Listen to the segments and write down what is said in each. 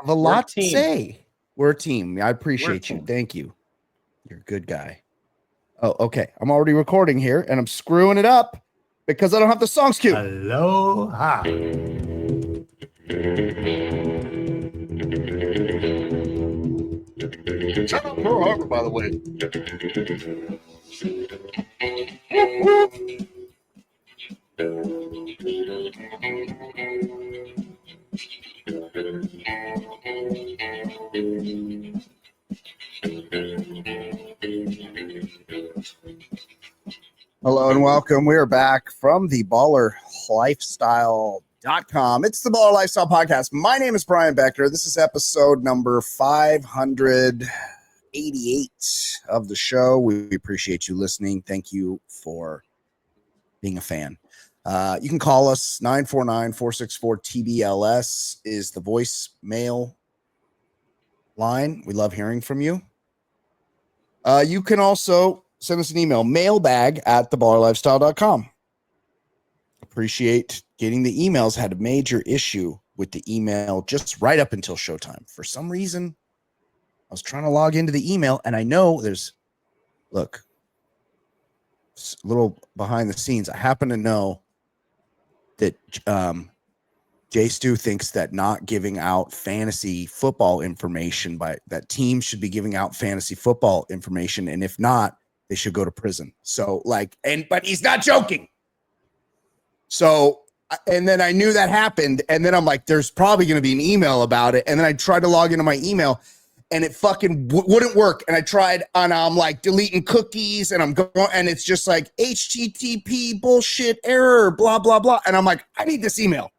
have a lot to say. We're a team. I appreciate you. Thank you. You're a good guy. Oh, okay. I'm already recording here, and I'm screwing it up because I don't have the songs queued. Aloha. Shut up, Pearl Harbor, by the way. Hello and welcome. We are back from the ballerlifestyle.com. It's the Baller Lifestyle Podcast. My name is Brian Beckner. This is episode number 588 of the show. We appreciate you listening. Thank you for being a fan. You can call us 949-464-TBLS is the voicemail line. We love hearing from you. You can also send us an email, mailbag@theballerlifestyle.com. Appreciate getting the emails. Had a major issue with the email just right up until showtime. For some reason, I was trying to log into the email, and I know look, a little behind the scenes. I happen to know that Jay Stu thinks that not giving out fantasy football information that teams should be giving out fantasy football information, and if not, they should go to prison. So but he's not joking. So, and then I knew that happened, and then I'm like, there's probably going to be an email about it, and then I tried to log into my email, and it fucking wouldn't work, and I tried, and I'm like deleting cookies, and I'm going, and it's just like HTTP bullshit error, blah, blah, blah, and I'm like, I need this email.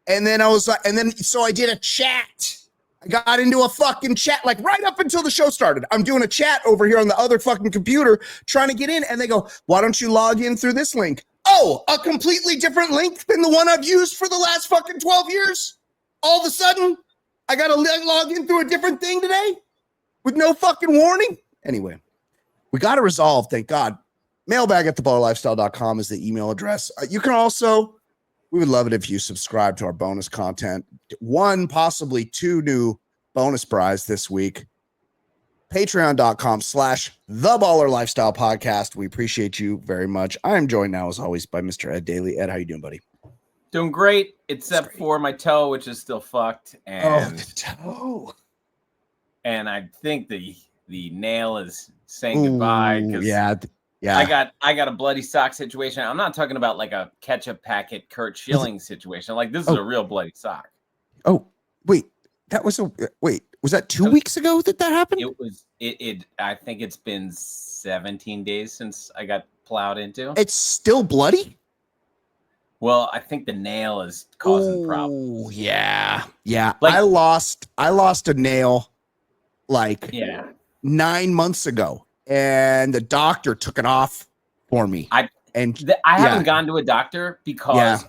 And then I was like, so I did a chat. I got into a fucking chat, like right up until the show started. I'm doing a chat over here on the other fucking computer trying to get in. And they go, why don't you log in through this link? Oh, a completely different link than the one I've used for the last fucking 12 years. All of a sudden, I got to log in through a different thing today with no fucking warning. Anyway, we got to resolve, thank God. Mailbag@theballerlifestyle.com is the email address. You can also, we would love it if you subscribe to our bonus content. One, possibly two new bonus prize this week. Patreon.com/theballerlifestyle podcast. We appreciate you very much. I am joined now, as always, by Mr. Ed Daly. Ed, how you doing, buddy? Doing great, except for my toe, which is still fucked. And, the toe. And I think the nail is saying goodbye. Yeah. I got a bloody sock situation. I'm not talking about like a ketchup packet Kurt Schilling situation. Like this is a real bloody sock. Oh, wait. Was that 2 weeks ago that happened? I think it's been 17 days since I got plowed into. It's still bloody? Well, I think the nail is causing problems. Yeah. Like, I lost a nail 9 months ago. And the doctor took it off for me. I haven't gone to a doctor because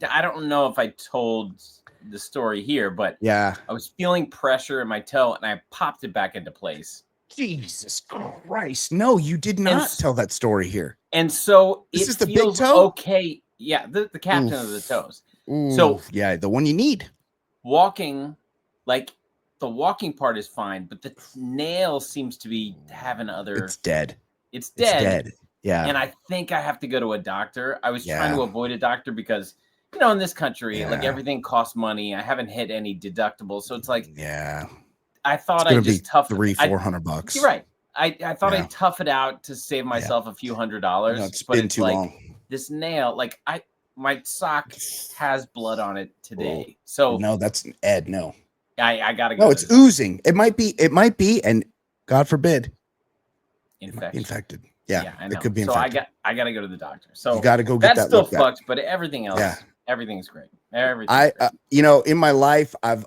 I don't know if I told the story here, but I was feeling pressure in my toe and I popped it back into place. Jesus Christ. No, you did not tell that story here. And so this is the big toe? Okay. Yeah, the captain of the toes. Ooh, so yeah, the one you need. Walking, the walking part is fine, but the nail seems to be having other... It's dead. It's dead. Yeah. And I think I have to go to a doctor. I was trying to avoid a doctor because, in this country, everything costs money. I haven't hit any deductibles. So it's like... Yeah. I thought I'd just tough it. $300-$400. You're right. I thought I'd tough it out to save myself a few $100s. No, it's been too long. This nail, my sock has blood on it today. So... No, that's Ed, no. I gotta go. No, it's oozing. It might be, and God forbid, infected. Yeah, I know. It could be infected. So I gotta go to the doctor. So you gotta go get that. That's still fucked, but everything else, everything's great. Everything. In my life, I've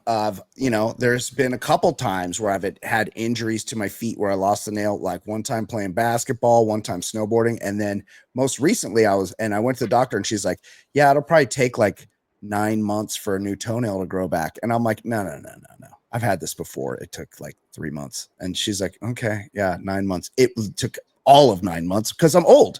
there's been a couple times where I've had injuries to my feet where I lost the nail. Like one time playing basketball, one time snowboarding, and then most recently I went to the doctor and she's like, "Yeah, it'll probably take 9 months for a new toenail to grow back." And I'm like, no. I've had this before. It took 3 months. And she's like, okay, 9 months. It took all of 9 months because I'm old.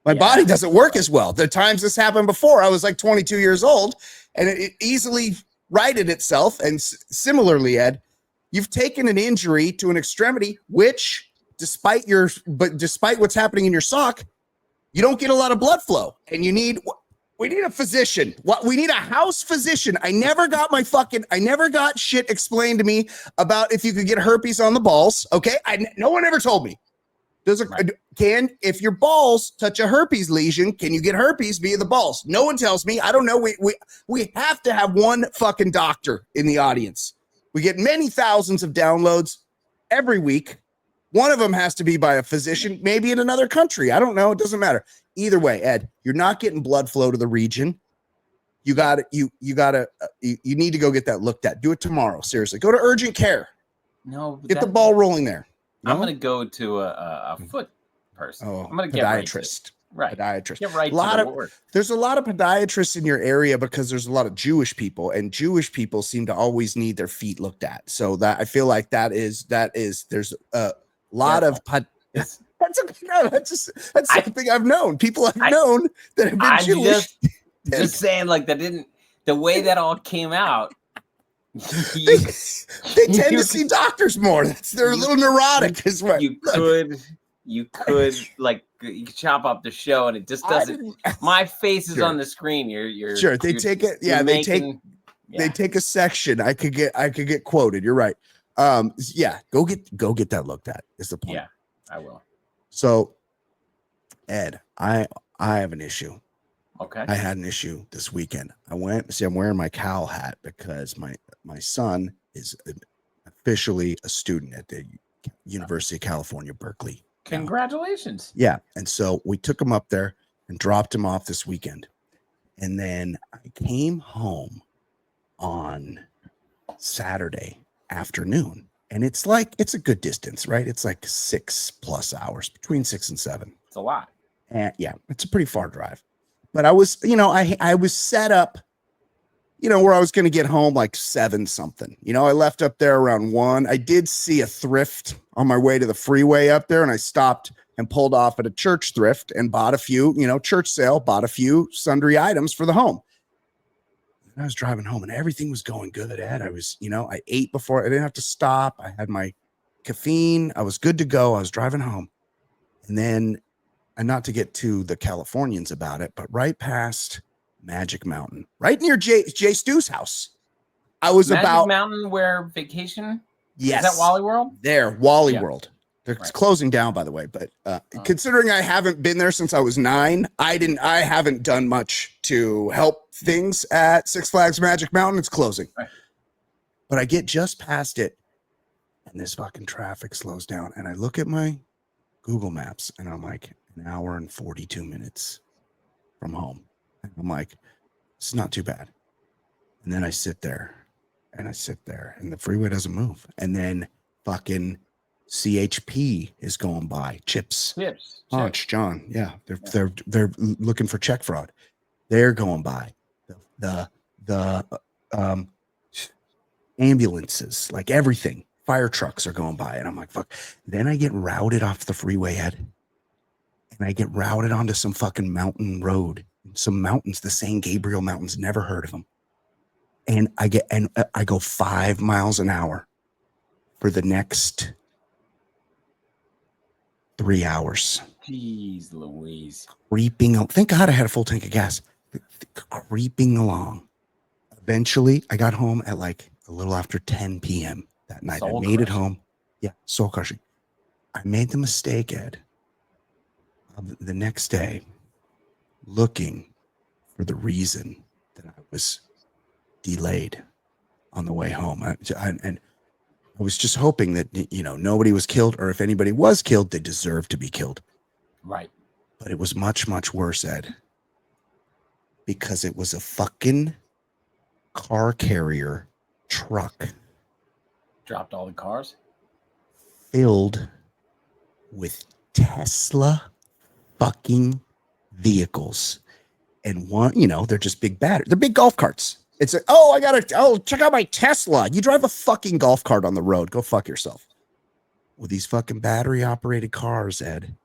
My body doesn't work as well. The times this happened before, I was 22 years old, and it easily righted itself. And similarly, Ed, you've taken an injury to an extremity, which despite what's happening in your sock, you don't get a lot of blood flow, and we need a physician. We need a house physician. I never got shit explained to me about if you could get herpes on the balls. Okay. No one ever told me. If your balls touch a herpes lesion, can you get herpes via the balls? No one tells me. I don't know. We have to have one fucking doctor in the audience. We get many thousands of downloads every week. One of them has to be by a physician, maybe in another country. I don't know. It doesn't matter. Either way, Ed, you're not getting blood flow to the region. You need to go get that looked at. Do it tomorrow. Seriously. Go to urgent care. No. Get the ball rolling there. I'm going to go to a foot person. Oh, I'm going to podiatrist. Right. Podiatrist. Get right to the work. There's a lot of podiatrists in your area because there's a lot of Jewish people, and Jewish people seem to always need their feet looked at. So that I feel like there's a lot of that's something I've known. People I've known that have been Jewish. Just saying, like the way that all came out. They tend to see doctors more. They're a little neurotic, is what you could chop up the show, and it just doesn't. My face is on the screen. You're sure. They take it. Yeah, they take a section. I could get quoted. You're right. Yeah, go get that looked at is the point. Yeah, I will. So, Ed, I have an issue. Okay. I had an issue this weekend. I'm wearing my cowl hat because my son is officially a student at the University of California, Berkeley. Congratulations. Yeah. And so we took him up there and dropped him off this weekend. And then I came home on Saturday afternoon, and it's a good distance, right? It's like 6+ hours, between 6 and 7. It's a lot. And yeah, it's a pretty far drive. But I was, I was set up, where I was going to get home like 7 something. I left up there around 1. I did see a thrift on my way to the freeway up there, and I stopped and pulled off at a church thrift and bought a few, church sale, bought a few sundry items for the home. I was driving home and everything was going good, Ed. I was, I ate before. I didn't have to stop. I had my caffeine. I was good to go. I was driving home. And then, and not to get to the Californians about it, but right past Magic Mountain, right near Jay Stu's house. I was Magic Mountain where vacation? Yes. Is that Wally World? There, Wally World. They're closing down, by the way. But considering I haven't been there since I was 9, I haven't done much to help things at Six Flags Magic Mountain. It's closing. Right. But I get just past it, and this fucking traffic slows down. And I look at my Google Maps, and I'm like, 1 hour and 42 minutes from home. And I'm like, this is not too bad. And then I sit there, and the freeway doesn't move. And then fucking CHP is going by. Chips. John. Yeah. They're looking for check fraud. They're going by. The ambulances, like everything. Fire trucks are going by. And I'm like, fuck. Then I get routed off the freeway, Ed. And I get routed onto some fucking mountain road. Some mountains, the San Gabriel Mountains, never heard of them. And I go 5 miles an hour for the next 3 hours. Jeez Louise. Creeping. Thank God I had a full tank of gas. Creeping along. Eventually, I got home at like a little after 10 p.m. that night. I made it home. Yeah, soul crushing. I made the mistake, Ed, of the next day looking for the reason that I was delayed on the way home. And I was just hoping that, nobody was killed, or if anybody was killed, they deserved to be killed. Right. But it was much, much worse, Ed, because it was a fucking car carrier truck. Dropped all the cars? Filled with Tesla fucking vehicles. And one, they're just big batteries. They're big golf carts. It's check out my Tesla. You drive a fucking golf cart on the road. Go fuck yourself. With these fucking battery operated cars, Ed.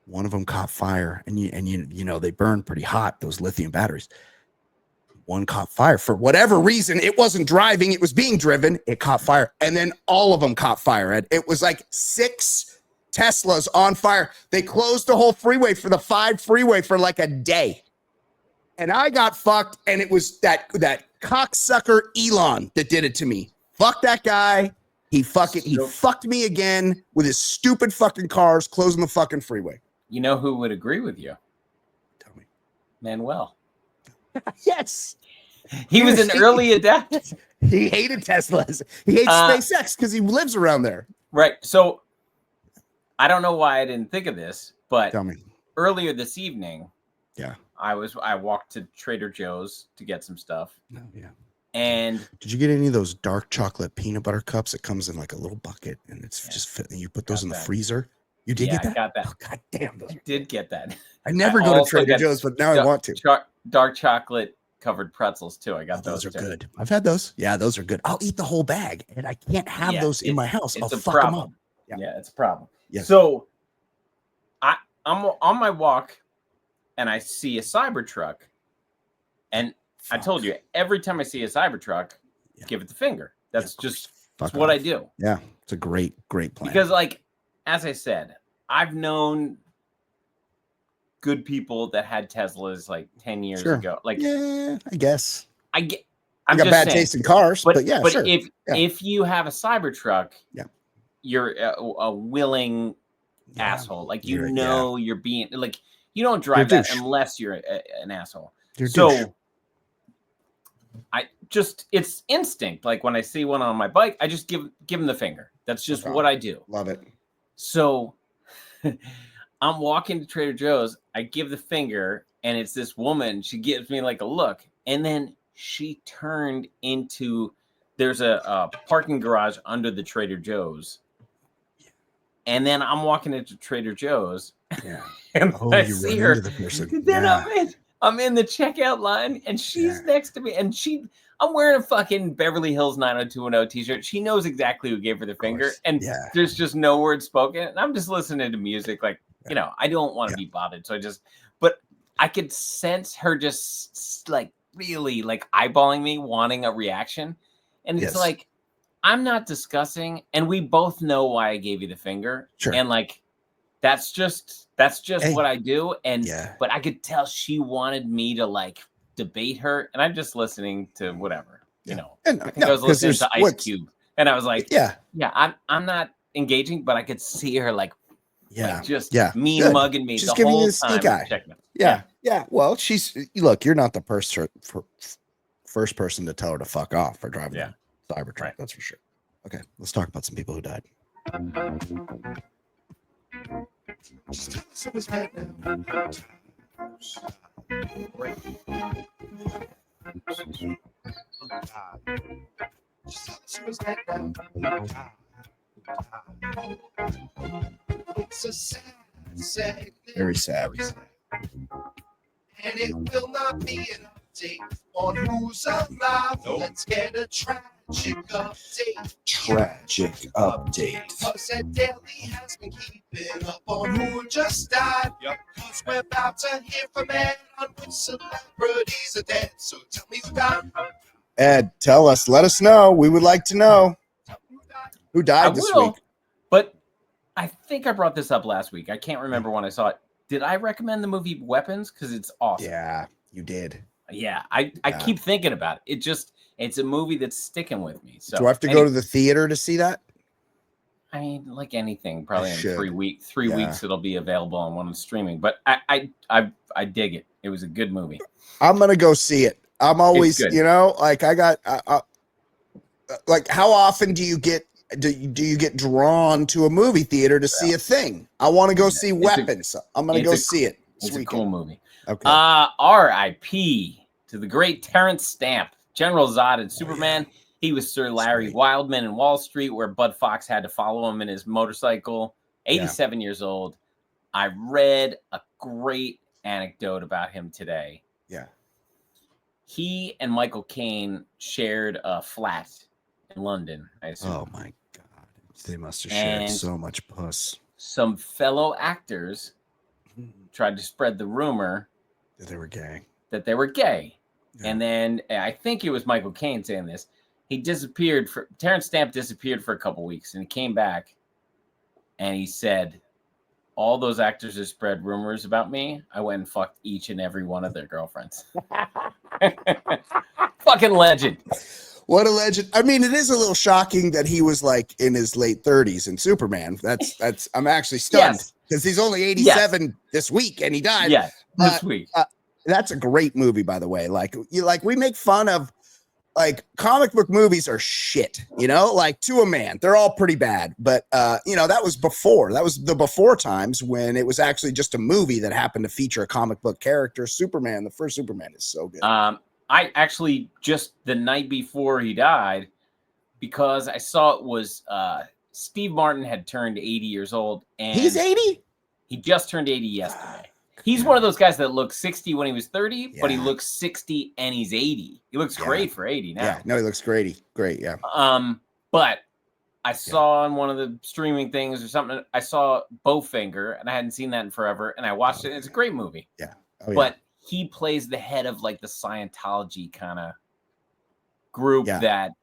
One of them caught fire, and they burn pretty hot, those lithium batteries. one caught fire for whatever reason. It wasn't driving. It was being driven. It caught fire. And then all of them caught fire. Ed. It was like 6 Teslas on fire. They closed the whole freeway for the 5 freeway for like a day. And I got fucked. And it was that cocksucker Elon that did it to me. Fuck that guy. He fucked me again with his stupid fucking cars closing the fucking freeway. You know who would agree with you? Tell me. Manuel. Yes. He was an early adapter. He hated Teslas. He hates SpaceX because he lives around there. Right. So I don't know why I didn't think of this, but Tell me. Earlier this evening, yeah, I walked to Trader Joe's to get some stuff. Oh, yeah. And did you get any of those dark chocolate peanut butter cups? It comes in like a little bucket and it's just fit. And you put those in the freezer. You did get that? I got that. Oh, God damn. I did get that. I never go to Trader Joe's, but now I want to. Dark chocolate covered pretzels too. I got those. Those are good. I've had those. Yeah, those are good. I'll eat the whole bag, and I can't have those in my house. I'll fuck them up. Yeah, it's a problem. Yeah. So I'm on my walk, and I see a Cybertruck, and I told you every time I see a Cybertruck, give it the finger. That's just what I do. Yeah, it's a great plan. Because, like, as I said, I've known good people that had Teslas like 10 years ago. Like, yeah, I guess. I'm got bad taste in cars, but yeah, but sure. If you have a Cybertruck, yeah, you're a willing asshole. Like, you're being like, you don't drive that unless you're an asshole. So it's instinct. Like, when I see one on my bike, I just give them the finger. That's just what I do. Love it. So I'm walking to Trader Joe's. I give the finger, and it's this woman. She gives me like a look, and then she turned into. There's a parking garage under the Trader Joe's, and then I'm walking into Trader Joe's. Yeah, and I see her. Then yeah. I'm in the checkout line, and she's next to me, and I'm wearing a fucking Beverly Hills 90210 t-shirt. She knows exactly who gave her the finger, and there's just no word spoken. And I'm just listening to music, like, you know, I don't want to be bothered. So but I could sense her just like really like eyeballing me, wanting a reaction. And it's like, I'm not discussing, and we both know why I gave you the finger. Sure. And like, that's just what I do. And but I could tell she wanted me to like debate her, and I'm just listening to whatever, you know. And, I think I was listening to Ice Cube, and I was like, I'm not engaging, but I could see her like mean mugging me just the whole you the time. Yeah. Well, you're not the first person to tell her to fuck off for driving a Cybertruck. Right. That's for sure. Okay, let's talk about some people who died. Very sad. And it will not be an update on who's alive. Let's get a tragic update. Because that Daly has been keeping up on who just died. Because we're about to hear from Ed on which celebrities are dead. So tell me who died. Ed, tell us. Let us know. We would like to know who died this week. But I think I brought this up last week. I can't remember when I saw it. Did I recommend the movie Weapons? Because it's awesome. Yeah, you did. Yeah, I keep thinking about it. It's a movie that's sticking with me. So do I have to go to the theater to see that? I mean, like anything, probably in 3 weeks. 3 weeks it'll be available on one of the streaming. But I dig it. It was a good movie. I'm gonna go see it. I'm always, you know, like I got like how often do you get drawn to a movie theater to see a thing? I want to go see Weapons. I'm gonna go see it. It's a cool movie. Okay. R.I.P. to the great Terrence Stamp, General Zod and Superman. He was Sir Larry Wildman in Wall Street, where Bud Fox had to follow him in his motorcycle. 87 years old. I read a great anecdote about him today. Yeah. He and Michael Caine shared a flat in London, I assume. Oh my God. They must have shared so much puss. Some fellow actors tried to spread the rumor that they were gay. And then I think it was Michael Caine saying this. Terrence Stamp disappeared for a couple weeks, and he came back, and he said, all those actors who spread rumors about me, I went and fucked each and every one of their girlfriends. Fucking legend. What a legend. I mean, it is a little shocking that he was like in his late 30s in Superman. That's I'm actually stunned because he's only 87 this week and he died. Yeah, this week. That's a great movie, by the way. Like we make fun of like comic book movies are shit, like to a man. They're all pretty bad. But that was before. That was the before times when it was actually just a movie that happened to feature a comic book character. Superman, the first Superman is so good. I actually just the night before he died, because I saw it was Steve Martin had turned 80 years old. And he's 80? He just turned 80 yesterday. He's one of those guys that looked 60 when he was 30, but he looks 60 and he's 80. He looks great for 80 now. Yeah, no, he looks great. Great, yeah. But I saw on one of the streaming things or something, I saw Bowfinger, and I hadn't seen that in forever, and I watched it. It's a great movie. Yeah. But he plays the head of like the Scientology kind of group that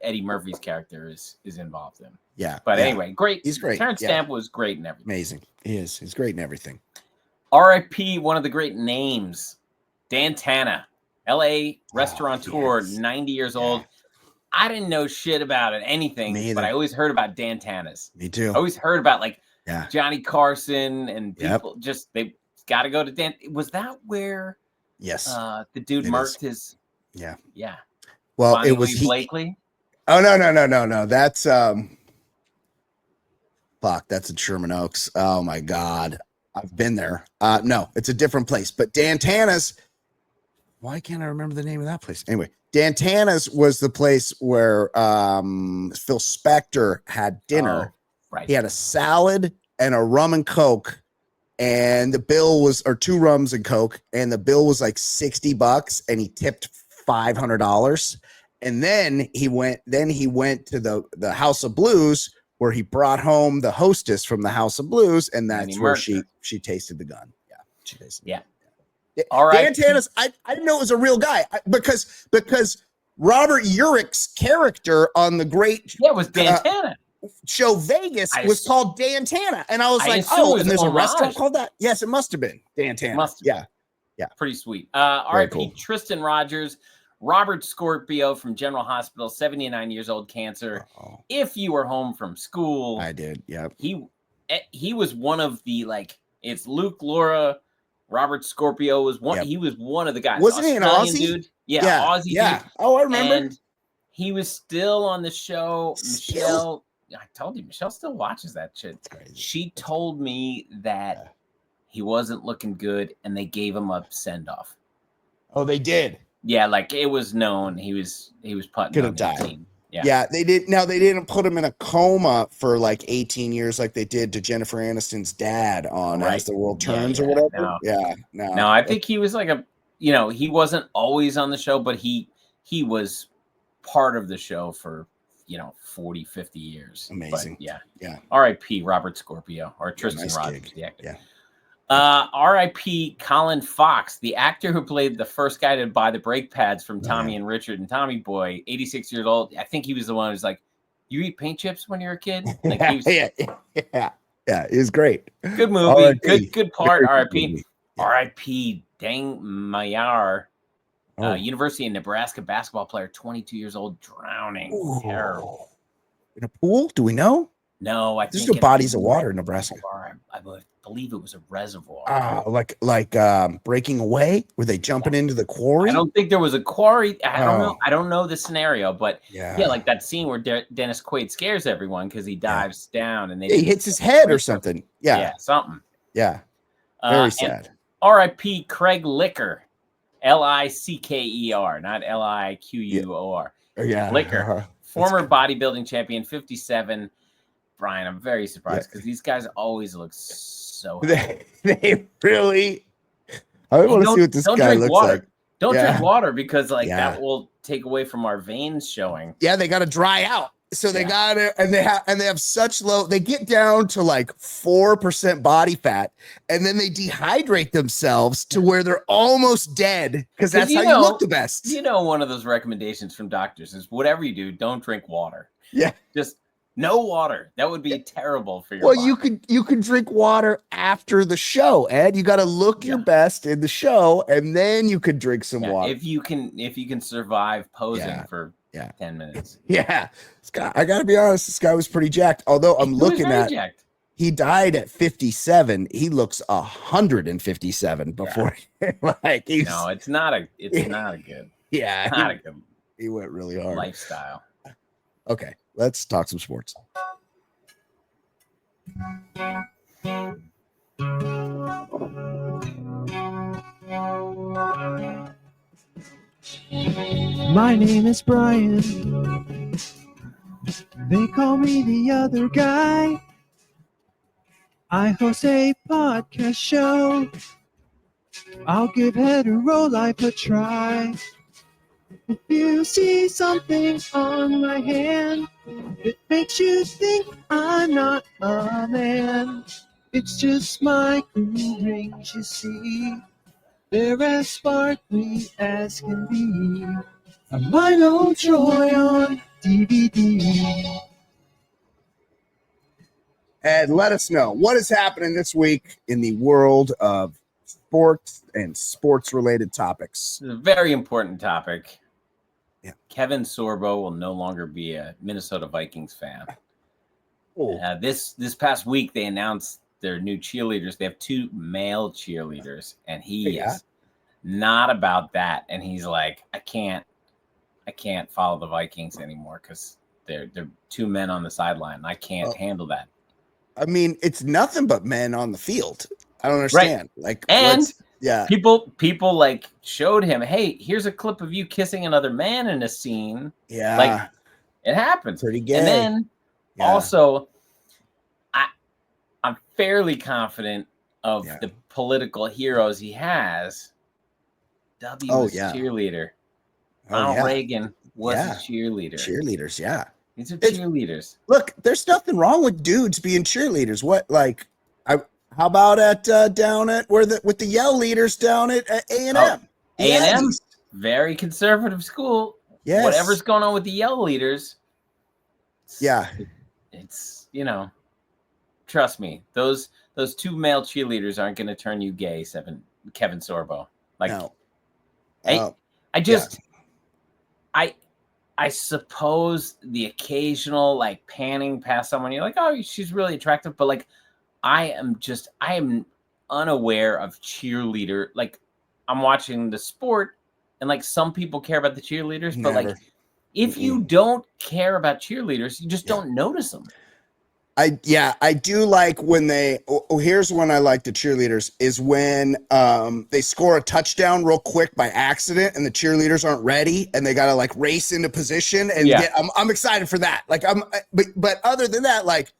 Eddie Murphy's character is involved in. Yeah. But anyway, great. He's great. Terrence Stamp was great in everything. Amazing. He is. He's great in everything. R.I.P. One of the great names, Dan Tana, L.A. restaurateur, 90 years old. I didn't know shit about it, anything, but I always heard about Dan Tana's. Me too. I always heard about like Johnny Carson and people they got to go to Dan. Was that where the dude marked his? Yeah. Well, Bonnie it was Blakely. Oh no. That's that's in Sherman Oaks. Oh my God. I've been there. No, it's a different place. But Dan Tana's, why can't I remember the name of that place? Anyway, Dan Tana's was the place where Phil Spector had dinner. Oh, right. He had a salad and a rum and Coke, and the bill was, or 2 rums and Coke, and the bill was like $60, and he tipped $500. And then he went to the House of Blues, where he brought home the hostess from the House of Blues, and that's where she tasted the gun. Yeah, she tasted. Yeah. All right. Dan Tana's, I didn't know it was a real guy because Robert Urick's character on the great was Dan Tana show Vegas was called Dan Tana, and I was like, oh, and there's a restaurant called that. Yes, it must have been Dan Tana. Yeah, pretty sweet. R.I.P. Cool. Tristan Rogers. Robert Scorpio from General Hospital, 79 years old, cancer. If you were home from school, I did. Yep. He was one of the it's Luke, Laura, Robert Scorpio was one. Yep. He was one of the guys. Wasn't he an Aussie dude? Yeah, Aussie. Yeah. Dude. Oh, I remember. And he was still on the show. Michelle, I told you, Michelle still watches that shit. She told me that he wasn't looking good, and they gave him a send off. Oh, they did. Yeah, like it was known he was putting gonna on die. the team. Yeah, they did. Now they didn't put him in a coma for like 18 years like they did to Jennifer Aniston's dad on As the World Turns or whatever. No, I think he was like he wasn't always on the show, but he was part of the show for 40, 50 years. Amazing. But, yeah. R.I.P. Robert Scorpio or Tristan Rogers, the actor. Yeah. R.I.P. Colin Fox, the actor who played the first guy to buy the brake pads from Tommy and Richard and Tommy Boy, 86 years old. I think he was the one who's like, "You eat paint chips when you're a kid?" Like he was, yeah, he was great. Good movie, good part. R.I.P. R.I.P. Dang Mayar, University of Nebraska basketball player, 22 years old, drowning. Ooh. Terrible. In a pool? Do we know? No, I think there's no bodies of water in Nebraska. I believe it was a reservoir. Like Breaking Away? Were they jumping into the quarry? I don't think there was a quarry. I don't know. I don't know the scenario, but like that scene where Dennis Quaid scares everyone because he dives down and he hits his head or something. Yeah, something. Yeah, very sad. R.I.P. Craig Licker, Licker, not Liquor. Yeah, Licker, former bodybuilding champion, 57. Brian, I'm very surprised because these guys always look so they really. I want to see what this guy looks like. Don't drink water because that will take away from our veins showing. Yeah, they got to dry out. So they got it, and they have such low. They get down to like 4% body fat, and then they dehydrate themselves to where they're almost dead because that's how you look the best. One of those recommendations from doctors is whatever you do, don't drink water. Yeah, just no water. That would be terrible for your body. You could drink water after the show, Ed. You got to look your best in the show, and then you could drink some water. If you can survive posing for 10 minutes. Yeah. I got to be honest, this guy was pretty jacked. Although I'm looking at jacked. He died at 57. He looks 157 before like he's, no, it's not a good. Yeah. Not a good. He went really hard. Lifestyle. Okay, let's talk some sports. My name is Brian. They call me the other guy. I host a podcast show. I'll give hetero life a try. If you see something on my hand, it makes you think I'm not a man. It's just my groove rings, you see. They're as sparkly as can be. A Milo Troy on DVD. And let us know what is happening this week in the world of sports and sports-related topics. It's a very important topic. Yeah. Kevin Sorbo will no longer be a Minnesota Vikings fan. Oh. This past week, they announced their new cheerleaders. They have 2 male cheerleaders, and he is not about that. And he's like, I can't follow the Vikings anymore because they're 2 men on the sideline. I can't handle that. I mean, it's nothing but men on the field. I don't understand. Right. People like showed him, hey, here's a clip of you kissing another man in a scene. Yeah, like it happens. Pretty gay. And then also, I'm fairly confident of the political heroes he has. W was a cheerleader. Ronald Reagan was a cheerleader. Cheerleaders, yeah. These are cheerleaders. Look, there's nothing wrong with dudes being cheerleaders. What, like, how about down at with the yell leaders down at A&M? A&M, very conservative school. Yes. Whatever's going on with the yell leaders. It's trust me, those 2 male cheerleaders aren't going to turn you gay, Kevin Sorbo. Like, no. I suppose the occasional like panning past someone, you're like, oh, she's really attractive, but like, I am unaware of cheerleader. Like, I'm watching the sport, and like some people care about the cheerleaders, but like, if you don't care about cheerleaders, you just don't notice them. I do like when here's when I like the cheerleaders is when they score a touchdown real quick by accident and the cheerleaders aren't ready and they got to like race into position and I'm excited for that. Like but other than that, like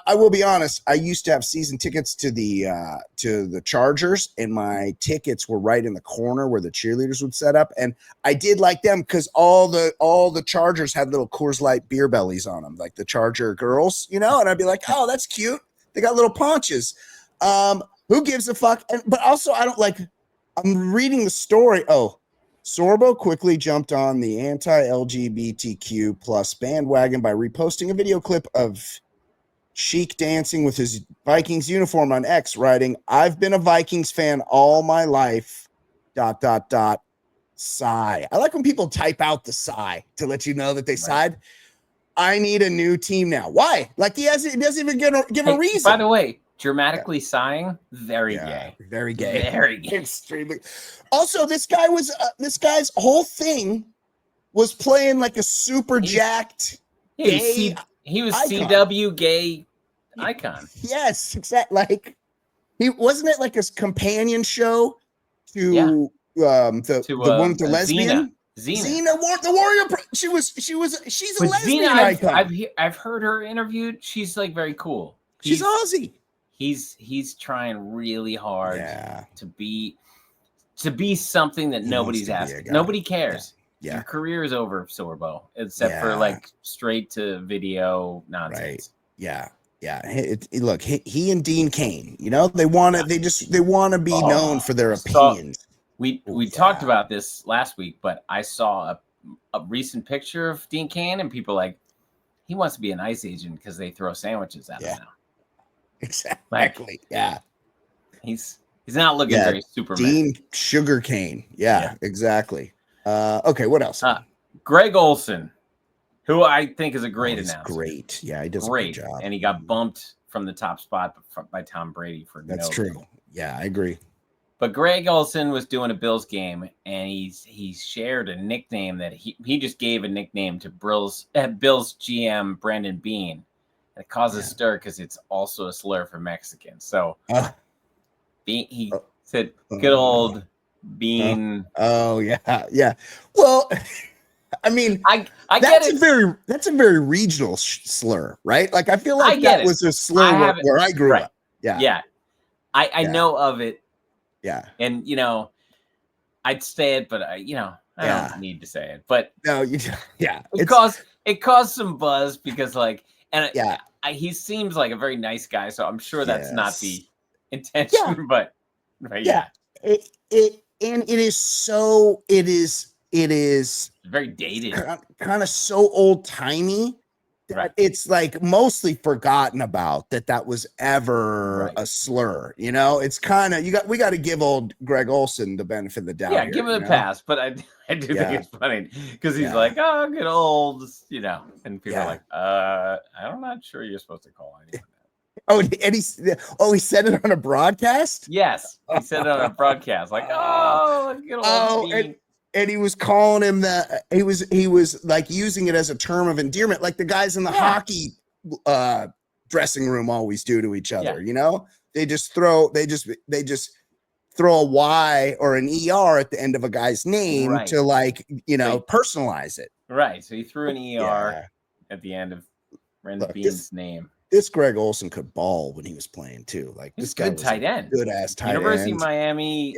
I will be honest, I used to have season tickets to the Chargers, and my tickets were right in the corner where the cheerleaders would set up, and I did like them because all the Chargers had little Coors Light beer bellies on them, like the Charger girls, and I'd be like, oh, that's cute. They got little paunches. Who gives a fuck? But also, I don't like. I'm reading the story. Oh, Sorbo quickly jumped on the anti-LGBTQ plus bandwagon by reposting a video clip of Sheik dancing with his Vikings uniform on X, writing, I've been a Vikings fan all my life, ... sigh. I like when people type out the sigh to let you know that they sighed. I need a new team now. Why? Like he doesn't even give a reason. By the way, dramatically sighing, very gay. Very gay. Very gay. Extremely. Also, this guy's whole thing was playing like a super jacked gay he was icon. CW gay icon. Yes, exactly. Like he wasn't it like a companion show to the one with the lesbian Xena, the warrior. She's a lesbian icon. I've heard her interviewed. She's like very cool. She's Aussie. He's trying really hard to be something that nobody's asking. Nobody cares. your career is over, Sorbo, except for like straight to video nonsense. Right. Yeah. Yeah. Look, he and Dean Cain, you know, they want to be known for their opinions. We talked about this last week, but I saw a recent picture of Dean Cain, and people like, he wants to be an ICE agent because they throw sandwiches at him now. Exactly. Yeah. He's not looking very Superman. Dean Sugarcane. Yeah, exactly. Okay, what else? Greg Olson, who I think is a great announcer. Great. Yeah, he does a great job. And he got bumped from the top spot by Tom Brady for That's true. Yeah, I agree. But Greg Olson was doing a Bills game, and he shared a nickname that he just gave a nickname to Bills GM Brandon Bean. It causes stir because it's also a slur for Mexicans. So he said, "Good old Bean." Yeah. Well, I mean, I get it. That's a very regional slur, right? Like I feel like that was a slur where I grew up. Yeah. I know of it. Yeah. And, I'd say it, but I don't need to say it. But no, it caused some buzz because he seems like a very nice guy. So I'm sure that's not the intention, but it is very dated, kind of so old timey. Right. It's like mostly forgotten about that was ever a slur. It's kind of we got to give old Greg Olson the benefit of the doubt. Yeah, give him a pass. But I do think it's funny because he's like, oh, good old, and people are like, I'm not sure you're supposed to call anyone that. Oh, he said it on a broadcast. Yes, he said it on a broadcast. Like, oh, good old. And he was calling him that he was like using it as a term of endearment, like the guys in the hockey dressing room always do to each other. They just throw a Y or an ER at the end of a guy's name to personalize it. Right. So he threw an ER at the end of Brandon Bean's name. This Greg Olson could ball when he was playing too. Like this guy was tight end, good ass tight end. University of Miami,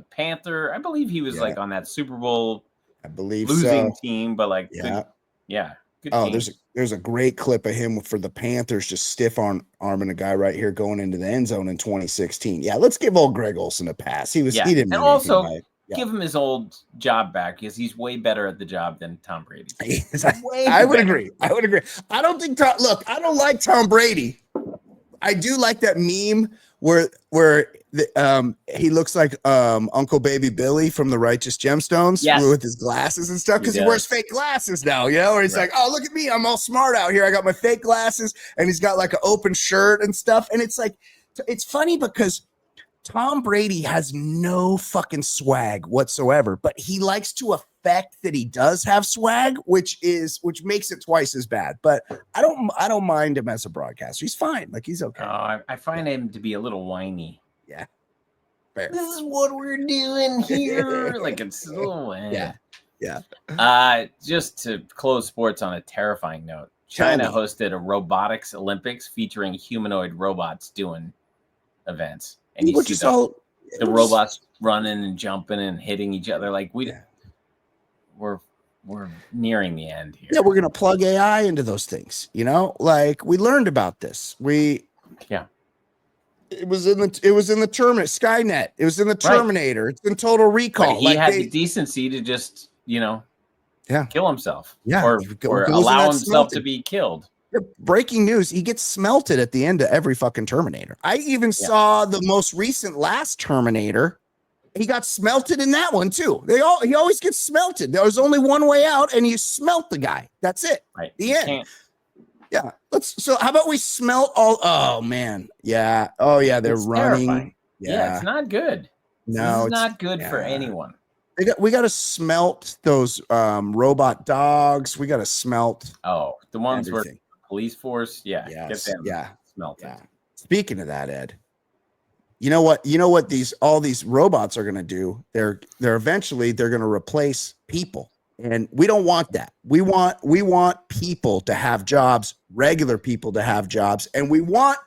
Panther. I believe he was like on that Super Bowl. I believe losing team, but good team. There's a great clip of him for the Panthers just stiff arming a guy right here going into the end zone in 2016. Yeah, let's give old Greg Olson a pass. He didn't. And also give him his old job back because he's way better at the job than Tom Brady. I would agree. I don't think I don't like Tom Brady. I do like that meme where he looks like Uncle Baby Billy from the Righteous Gemstones with his glasses and stuff because he wears fake glasses now, where he's like, oh, look at me, I'm all smart out here. I got my fake glasses, and he's got like an open shirt and stuff. And it's like, it's funny because Tom Brady has no fucking swag whatsoever, but he likes to affect that he does have swag, which makes it twice as bad. But I don't mind him as a broadcaster. He's fine. Like he's okay. I find him to be a little whiny. Yeah. Fair. This is what we're doing here. Like it's so Yeah. Just to close sports on a terrifying note, China hosted a robotics Olympics featuring humanoid robots doing events. And you see the robots running and jumping and hitting each other. Like we're nearing the end here. Yeah, we're gonna plug AI into those things. Like we learned about this. It was in the Terminator, Skynet. It was in the Terminator. Right. It's in Total Recall. Right. He had the decency to just kill himself. Yeah, or allow himself to be killed. Breaking news, he gets smelted at the end of every fucking Terminator. I even saw the most recent last Terminator. He got smelted in that one too. He always gets smelted. There was only one way out, and you smelt the guy. That's it. Right. The end. Yeah. So how about we smelt all? Oh man. Yeah. Oh yeah. They're running. Terrifying. Yeah. It's not good. No, it's not good for anyone. We got to smelt those robot dogs. We got to smelt. Oh, the ones where police force. Yeah. Yes, get them smelted. Yeah. Speaking of that, Ed, you know what all these robots are going to do? They're eventually going to replace people. And we don't want that. We want people to have jobs, regular people to have jobs, and we want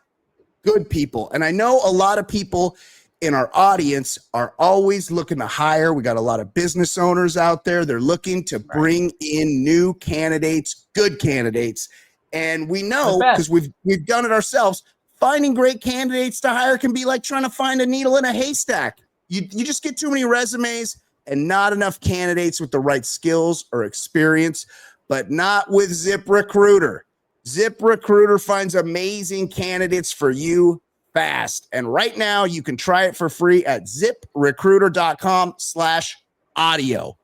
good people. And I know a lot of people in our audience are always looking to hire. We got a lot of business owners out there. They're looking to bring in new candidates, good candidates. And we know, because we've done it ourselves, finding great candidates to hire can be like trying to find a needle in a haystack. You just get too many resumes and not enough candidates with the right skills or experience, but not with ZipRecruiter. ZipRecruiter finds amazing candidates for you fast. And right now you can try it for free at ziprecruiter.com/audio.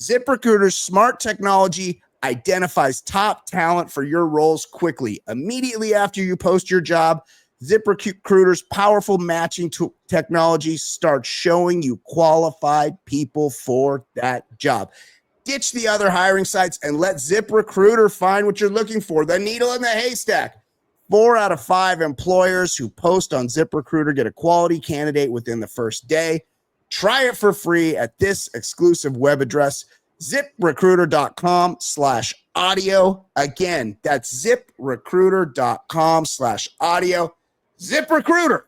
ZipRecruiter's smart technology identifies top talent for your roles quickly. Immediately after you post your job, ZipRecruiter's powerful matching technology starts showing you qualified people for that job. Ditch the other hiring sites and let ZipRecruiter find what you're looking for, the needle in the haystack. 4 out of 5 employers who post on ZipRecruiter get a quality candidate within the first day. Try it for free at this exclusive web address, ziprecruiter.com/audio. Again, that's ziprecruiter.com/audio. ZipRecruiter,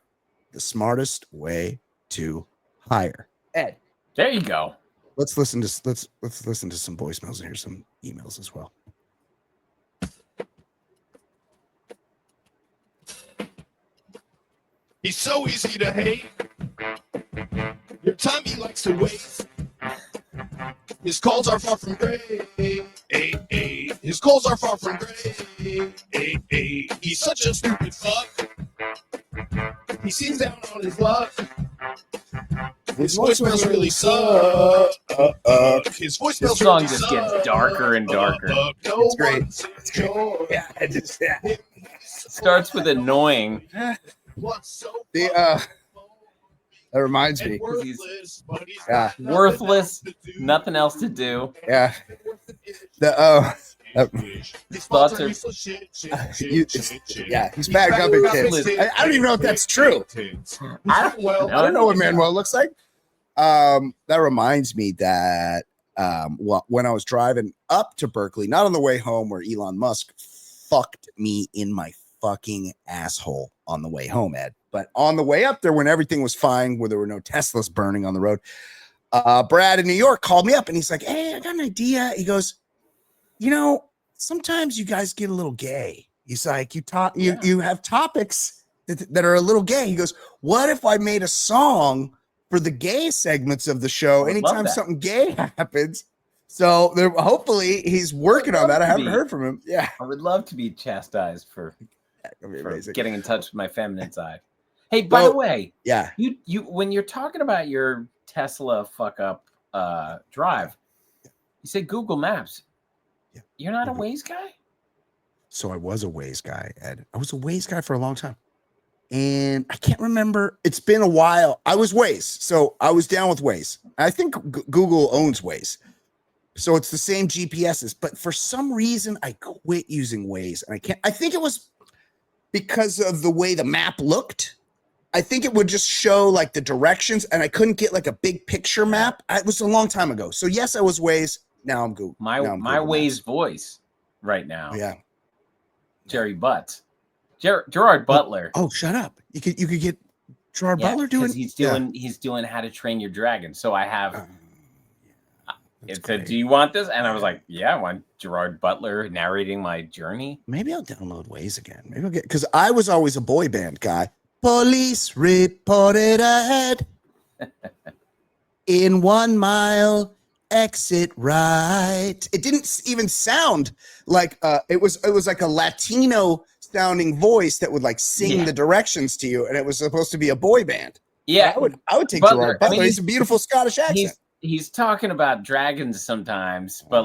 the smartest way to hire. Ed, there you go. Let's listen to some voicemails and hear some emails as well. He's so easy to hate. Your time he likes to waste. His calls are far from great. His calls are far from great. He's such a stupid fuck. He seems down on his luck. His voicemails really suck. His voicemails this song just gets darker and darker. It's great. It's great. Yeah, it starts with annoying. That reminds me. Yeah, worthless, nothing else to do. Yeah. His thoughts are. Yeah, he's back up in kids. I don't even know if that's true. I don't know what Manuel looks like. That reminds me that when I was driving up to Berkeley, not on the way home where Elon Musk fucked me in my fucking asshole on the way home, Ed, but on the way up there when everything was fine, where there were no Teslas burning on the road, Brad in New York called me up and he's like, "Hey, I got an idea." He goes, "You know, sometimes you guys get a little gay." He's like, you have topics that are a little gay. He goes, "What if I made a song for the gay segments of the show anytime something gay happens?" So hopefully he's working on that. I haven't heard from him. Yeah, I would love to be chastised for getting in touch with my feminine side. Hey, by the way, yeah, you when you're talking about your Tesla fuck up drive, you say Google Maps. Yeah. You're not a Waze guy? So I was a Waze guy, Ed. I was a Waze guy for a long time. And I can't remember. It's been a while. I was Waze. So I was down with Waze. I think Google owns Waze. So it's the same GPSs. But for some reason, I quit using Waze. And I think it was because of the way the map looked. I think it would just show like the directions. And I couldn't get like a big picture map. It was a long time ago. So yes, I was Waze. Now I'm Google. My Waze voice right now. Yeah. Jerry Butts. Gerard Butler. Oh, shut up. You could get Gerard Butler doing. He's doing How to Train Your Dragon. So I have. It said, "Do you want this?" And I was like, "Yeah, I want Gerard Butler narrating my journey." Maybe I'll download Waze again. Maybe I'll because I was always a boy band guy. Police reported ahead. In 1 mile. Exit right. It didn't even sound like it was like a Latino sounding voice that would like sing the directions to you, and it was supposed to be a boy band. Yeah, I would take Gerard Butler. He's a beautiful Scottish accent. He's talking about dragons sometimes, but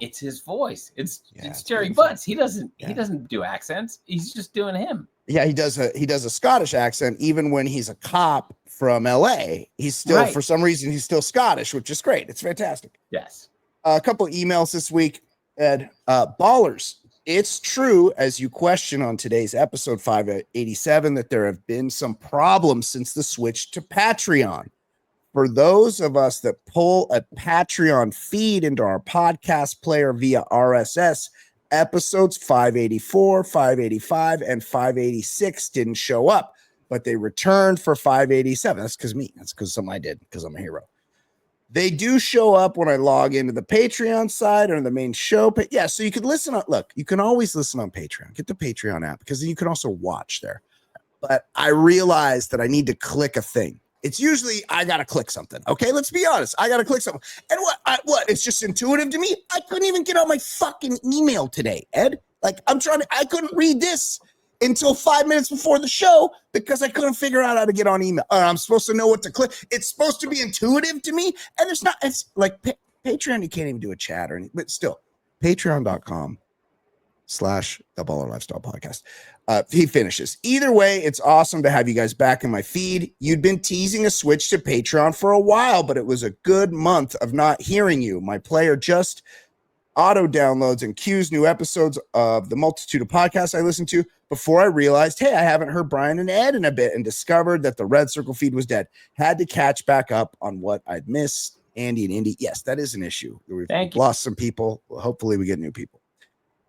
it's his voice. It's Jerry Butts. He doesn't do accents. He's just doing him. Yeah, he does a Scottish accent even when he's a cop from LA. He's still for some reason he's still Scottish, which is great. It's fantastic. Yes. A couple emails this week, Ed. Ballers. It's true, as you question on today's episode 587, that there have been some problems since the switch to Patreon. For those of us that pull a Patreon feed into our podcast player via RSS, episodes 584, 585, and 586 didn't show up. but they returned for 587. That's because me. That's because something I did because I'm a hero. They do show up when I log into the Patreon side or the main show. But yeah, so you could listen on, look, you can always listen on Patreon. Get the Patreon app because then you can also watch there. But I realized that I need to click a thing. It's usually I got to click something. Okay, let's be honest. I got to click something. And what? It's just intuitive to me. I couldn't even get on my fucking email today, Ed. Like I couldn't read this until 5 minutes before the show because I couldn't figure out how to get on email. I'm supposed to know what to click. It's supposed to be intuitive to me. And it's like Patreon, you can't even do a chat or anything, but still, patreon.com/The Baller Lifestyle Podcast. He finishes. Either way, it's awesome to have you guys back in my feed. You'd been teasing a switch to Patreon for a while, but it was a good month of not hearing you. My player just auto downloads and queues new episodes of the multitude of podcasts I listen to before I realized, hey, I haven't heard Brian and Ed in a bit, and discovered that the Red Circle feed was dead. Had to catch back up on what I'd missed. Andy and Indy. Yes, that is an issue. We've lost some people. Well, hopefully we get new people.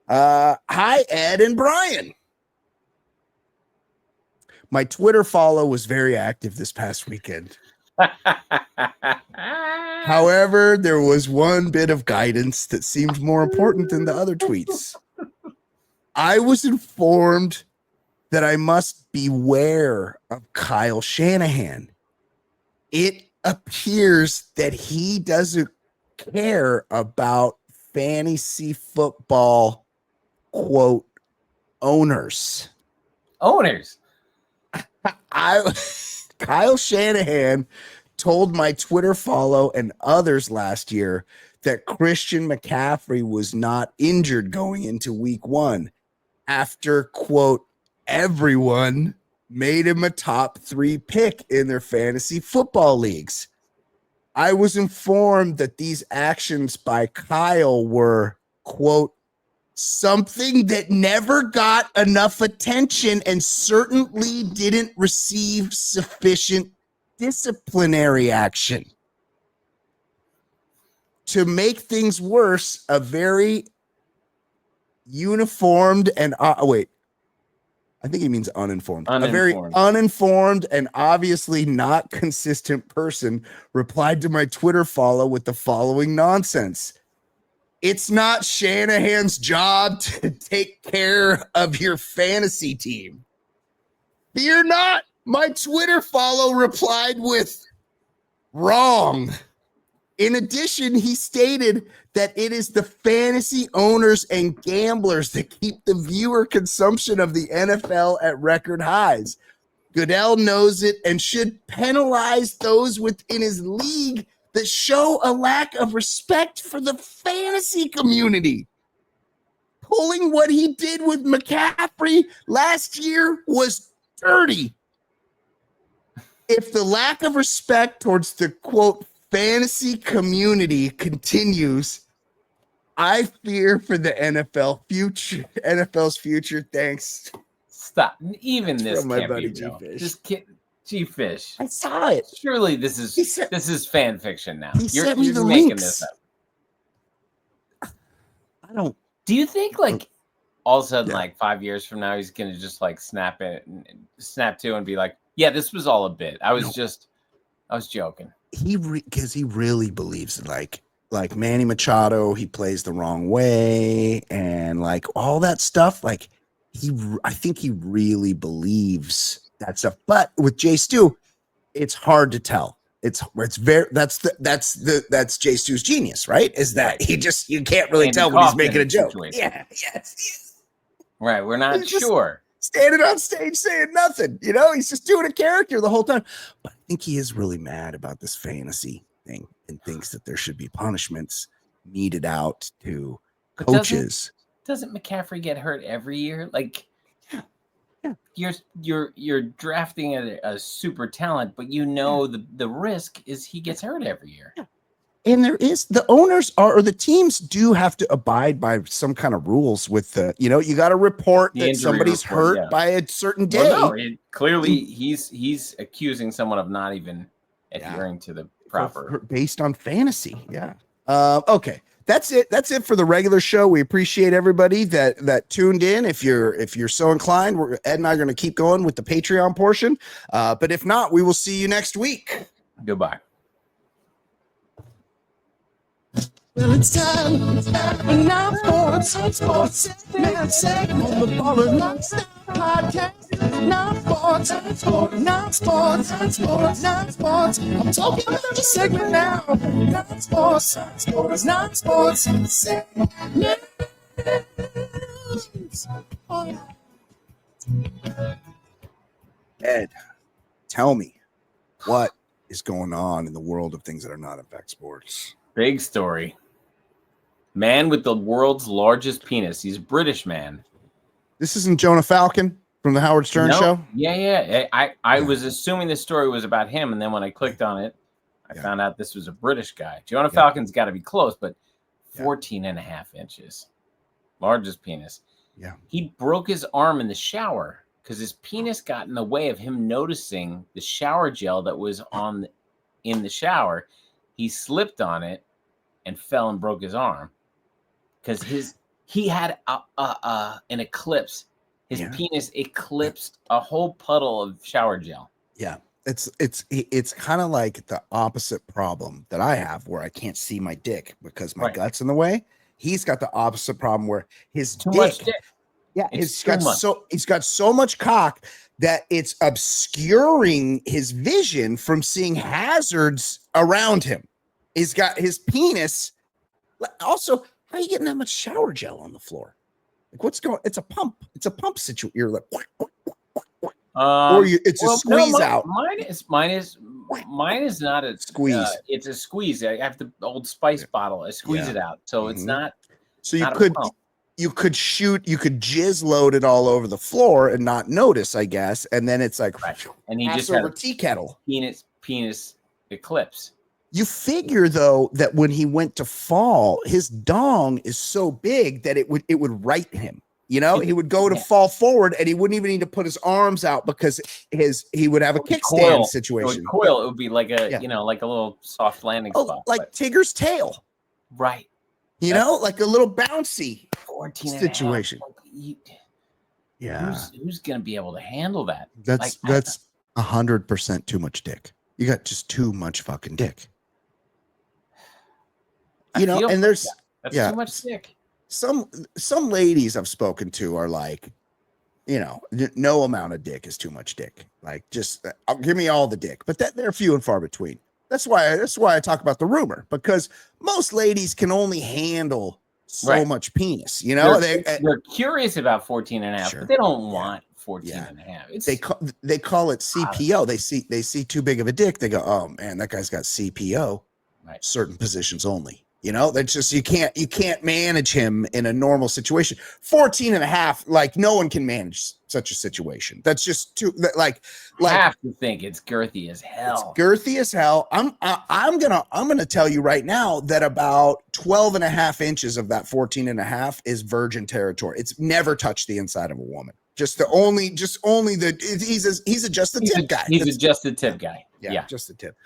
Hi, Ed and Brian. My Twitter follow was very active this past weekend. However, there was one bit of guidance that seemed more important than the other tweets. I was informed that I must beware of Kyle Shanahan. It appears that he doesn't care about fantasy football, quote, owners. Kyle Shanahan told my Twitter follow and others last year that Christian McCaffrey was not injured going into week 1 after, quote, everyone made him a top 3 pick in their fantasy football leagues. I was informed that these actions by Kyle were, quote, something that never got enough attention and certainly didn't receive sufficient disciplinary action. To make things worse, a very uniformed and I think he means uninformed. A very uninformed and obviously not consistent person replied to my Twitter follow with the following nonsense. It's not Shanahan's job to take care of your fantasy team. Fear not. My Twitter follow replied with wrong. In addition, he stated that it is the fantasy owners and gamblers that keep the viewer consumption of the NFL at record highs. Goodell knows it and should penalize those within his league that show a lack of respect for the fantasy community. Pulling what he did with McCaffrey last year was dirty. If the lack of respect towards the, quote, fantasy community continues, I fear for the NFL's future. Thanks. Stop. Even this from my can't buddy be real. G-Fish. Just G-Fish. I saw it. Surely this is fan fiction now. You're sent me the making links. This up. I don't. Do you think like all of a sudden, like 5 years from now, he's gonna just like snap to and be like, yeah, this was all a bit. I was joking. Because he really believes in like Manny Machado, he plays the wrong way and like all that stuff. Like I think he really believes that stuff. But with Jay Stu, it's hard to tell. It's very that's Jay Stu's genius, right? Is that you can't really tell when he's making a joke. Yeah, yes. Right, we're not sure. Standing on stage saying nothing, he's just doing a character the whole time. But I think he is really mad about this fantasy thing and thinks that there should be punishments meted out to coaches. Doesn't McCaffrey get hurt every year? Like, you're drafting a super talent, but the risk is he gets hurt every year. Yeah. And the owners or the teams do have to abide by some kind of rules with you got to report that somebody's hurt by a certain day. Well, no, clearly he's accusing someone of not even adhering to the proper based on fantasy. Yeah. Okay. that's it. That's it for the regular show. We appreciate everybody that tuned in. If you're so inclined, Ed and I are going to keep going with the Patreon portion. But if not, we will see you next week. Goodbye. Well, it's time for now sports segment on the Baller Lifestyle Podcast. Now sports. I'm talking about the segment now. Not sports segment. Ed, tell me what is going on in the world of things that are not in fact sports. Big story. Man with the world's largest penis. He's a British man. This isn't Jonah Falcon from the Howard Stern show? Yeah. I was assuming this story was about him, and then when I clicked on it, I found out this was a British guy. Jonah Falcon's got to be close, but 14 and a half inches. Largest penis. Yeah. He broke his arm in the shower because his penis got in the way of him noticing the shower gel that was in the shower. He slipped on it and fell and broke his arm because he had an eclipse. His penis eclipsed a whole puddle of shower gel. Yeah, it's kind of like the opposite problem that I have, where I can't see my dick because my gut's in the way. He's got the opposite problem where his much dick. Yeah, he's got so much cock that it's obscuring his vision from seeing hazards around him. He's got his penis. Also, how are you getting that much shower gel on the floor? Like, what's going? It's a pump. It's a pump situation. You're like, it's a squeeze out. Mine is not a squeeze. It's a squeeze. I have the old Spice bottle. I squeeze it out, so it's not. So you could jizz load it all over the floor and not notice, I guess. And then it's like, and he just had a tea kettle. Penis eclipse. You figure though that when he went to fall, his dong is so big that it would right him. You know, he would go to fall forward and he wouldn't even need to put his arms out because he would have a kickstand situation. It would be like a like a little soft landing spot. Like Tigger's tail. Right. You know, like a little bouncy 14 situation. Who's gonna be able to handle that? That's 100% too much dick. You got just too much fucking dick. You know, and there's too much dick. Some ladies I've spoken to are like, you know, no amount of dick is too much dick. Like, just give me all the dick. But they're few and far between. That's why I talk about the rumor, because most ladies can only handle so much penis. You know, they're curious about 14 and a half, but they don't want 14 and a half. They call it CPO. They see too big of a dick. They go, oh man, that guy's got CPO. Right. Certain positions only. You know, that's just, you can't manage him in a normal situation. 14 and a half, like no one can manage such a situation. That's just too, like I have to think it's girthy as hell. It's girthy as hell. I'm gonna tell you right now that about 12 and a half inches of that 14 and a half is virgin territory. It's never touched the inside of a woman. He's just the tip guy. He's just the tip guy. Yeah, just the tip.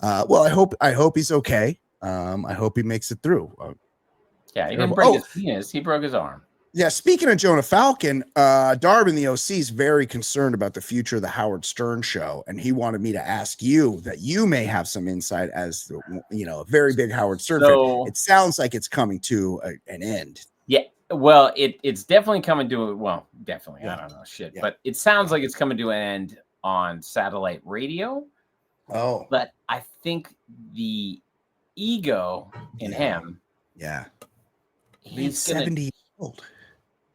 Well, I hope he's okay. I hope he makes it through. He didn't break his penis. He broke his arm. Yeah. Speaking of Jonah Falcon, Darwin, the OC, is very concerned about the future of the Howard Stern show. And he wanted me to ask you that you may have some insight as, a very big Howard Stern fan. It sounds like it's coming to an end. Yeah. Well, it's definitely coming to definitely. Yeah. I don't know shit, but it sounds like it's coming to an end on satellite radio. Oh, but I think the ego in him. Yeah. He's 70 years old.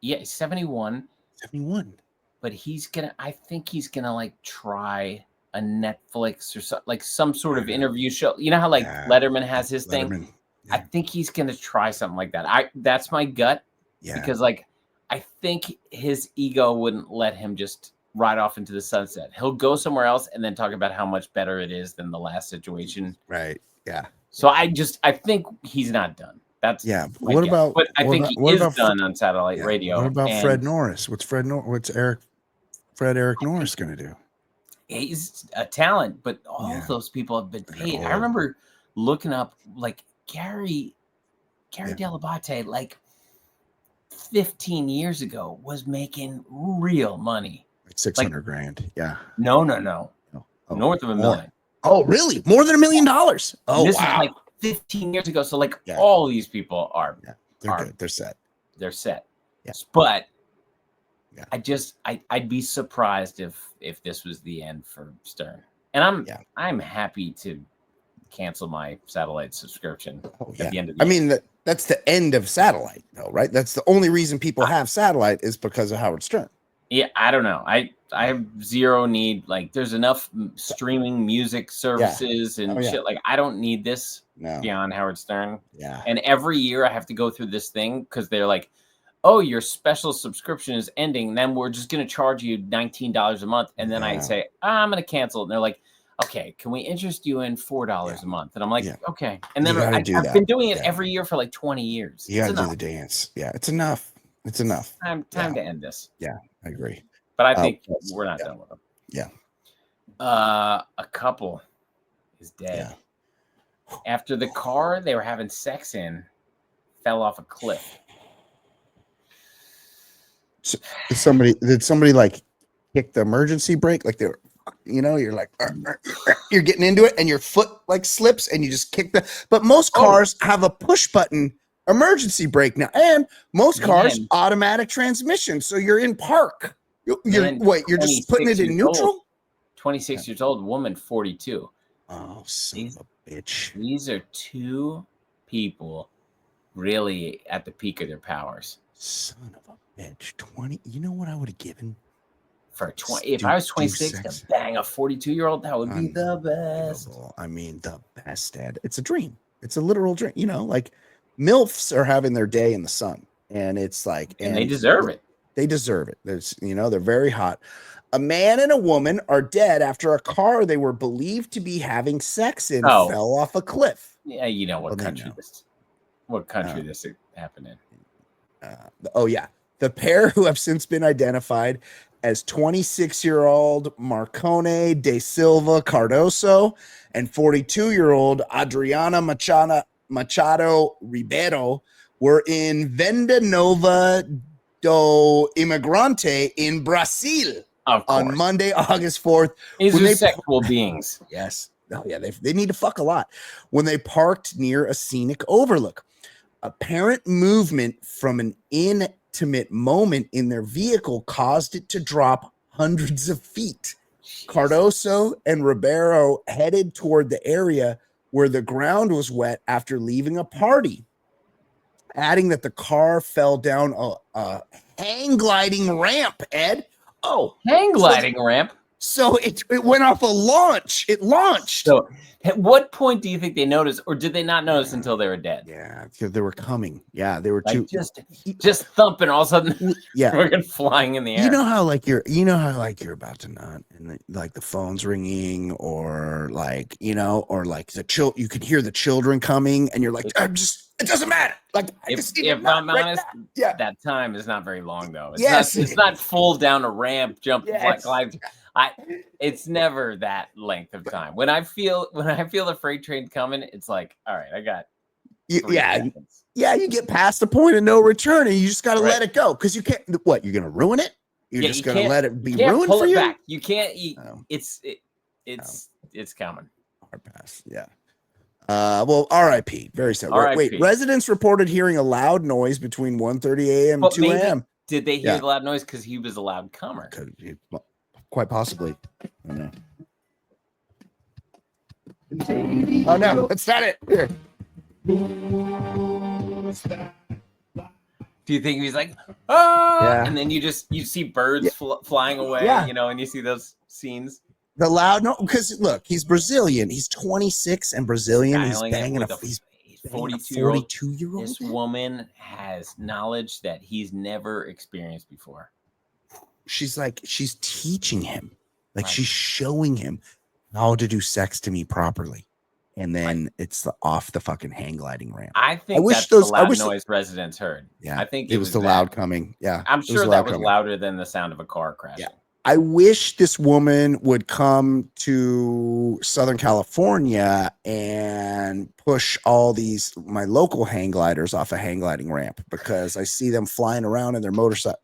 Yeah, he's 71. 71. But I think he's gonna like try a Netflix or some sort of interview show. You know how Letterman has his thing? Yeah. I think he's gonna try something like that. That's my gut. Yeah. Because I think his ego wouldn't let him just ride off into the sunset. He'll go somewhere else and then talk about how much better it is than the last situation. Right. Yeah. So I think he's not done. That's what about? But I think he is done on satellite radio. What about Fred Norris? What's Eric Norris going to do? He's a talent, but all of those people have been paid. I remember looking up like Gary Gary Delabate, like 15 years ago, was making real money. Like 600 grand. Yeah. No. Oh, North of $1 million. Oh, really? More than $1 million? Oh, this wow. is like 15 years ago. So like all these people are they're good. They're set. They're set. Yes. But I'd be surprised if this was the end for Stern. And I'm happy to cancel my satellite subscription at the end of the year. That's the end of satellite, though, right? That's the only reason people have satellite is because of Howard Stern. Yeah, I don't know. I have zero need. Like, there's enough streaming music services and shit. Like, I don't need this beyond Howard Stern. Yeah. And every year I have to go through this thing because they're like, oh, your special subscription is ending. Then we're just going to charge you $19 a month. And then I say, I'm going to cancel it. And they're like, okay, can we interest you in $4 a month? And I'm like, okay. And then I've been doing it every year for like 20 years. You got to do the dance. Yeah, it's enough. It's enough. Time to end this. Yeah, I agree. But I think we're not done with them. Yeah. A couple is dead. After the car they were having sex in fell off a cliff. So, did somebody like kick the emergency brake? Like they're, you're like, you're getting into it and your foot like slips and you just kick but most cars have a push button emergency brake now. And most cars automatic transmission. So you're in park. You're just putting it in neutral? 26 years old, woman, 42. Oh, son of a bitch. These are two people really at the peak of their powers. Son of a bitch. 20. You know what I would have given? For 20. If I was 26 to bang a 42-year-old, that would be the best. I mean, the best, Dad. It's a dream. It's a literal dream. Like MILFs are having their day in the sun. And it's like, and they deserve it. They deserve it. They're very hot. A man and a woman are dead after a car they were believed to be having sex in fell off a cliff. Yeah, you know what country this happened in. The pair, who have since been identified as 26-year-old Marcone de Silva Cardoso and 42-year-old Adriana Machado Ribeiro, were in Venda Nova do Imigrante in Brazil on Monday, August 4th. These are sexual beings. Yes. Oh, yeah. They need to fuck a lot. When they parked near a scenic overlook, apparent movement from an intimate moment in their vehicle caused it to drop hundreds of feet. Cardoso and Ribeiro headed toward the area where the ground was wet after leaving a party, adding that the car fell down a hang gliding ramp, Ed. Oh, hang gliding ramp. So it went off a launch. It launched. So at what point do you think they noticed, or did they not notice until they were dead? Yeah, because they were coming. Yeah, they were like just thumping. All of a sudden, we're flying in the air. You know how you're about to nut, and the phone's ringing, or the you can hear the children coming, and you're like, it doesn't matter. Like, if I'm honest, that time is not very long though. It's not full down a ramp, jump, glide. It's never that length of time. When I feel the freight train coming, it's like, all right, I got. You get past the point of no return, and you just got to let it go because you can't. What, you're gonna ruin it? You're just gonna let it be ruined for you? Back. You can't eat. It's coming. Hard pass. Yeah. Well, R.I.P. Very sad. Wait, residents reported hearing a loud noise between 1:30 a.m. and 2 a.m. Did they hear the loud noise because he was a loud comer? Quite possibly. I don't know. Oh no, that's not it. Here. Do you think he's like, and then you see birds flying away, and you see those scenes? The loud because look, he's Brazilian. He's 26 and Brazilian. He's banging a 42-year-old. This woman has knowledge that he's never experienced before. She's teaching him, she's showing him how to do sex to me properly, and then it's off the fucking hang gliding ramp. I wish that's the loud noise residents heard. Yeah, I think it was the loud coming. Yeah, I'm sure that was louder than the sound of a car crashing. I wish this woman would come to Southern California and push all my local hang gliders off a hang gliding ramp, because I see them flying around in their motorized I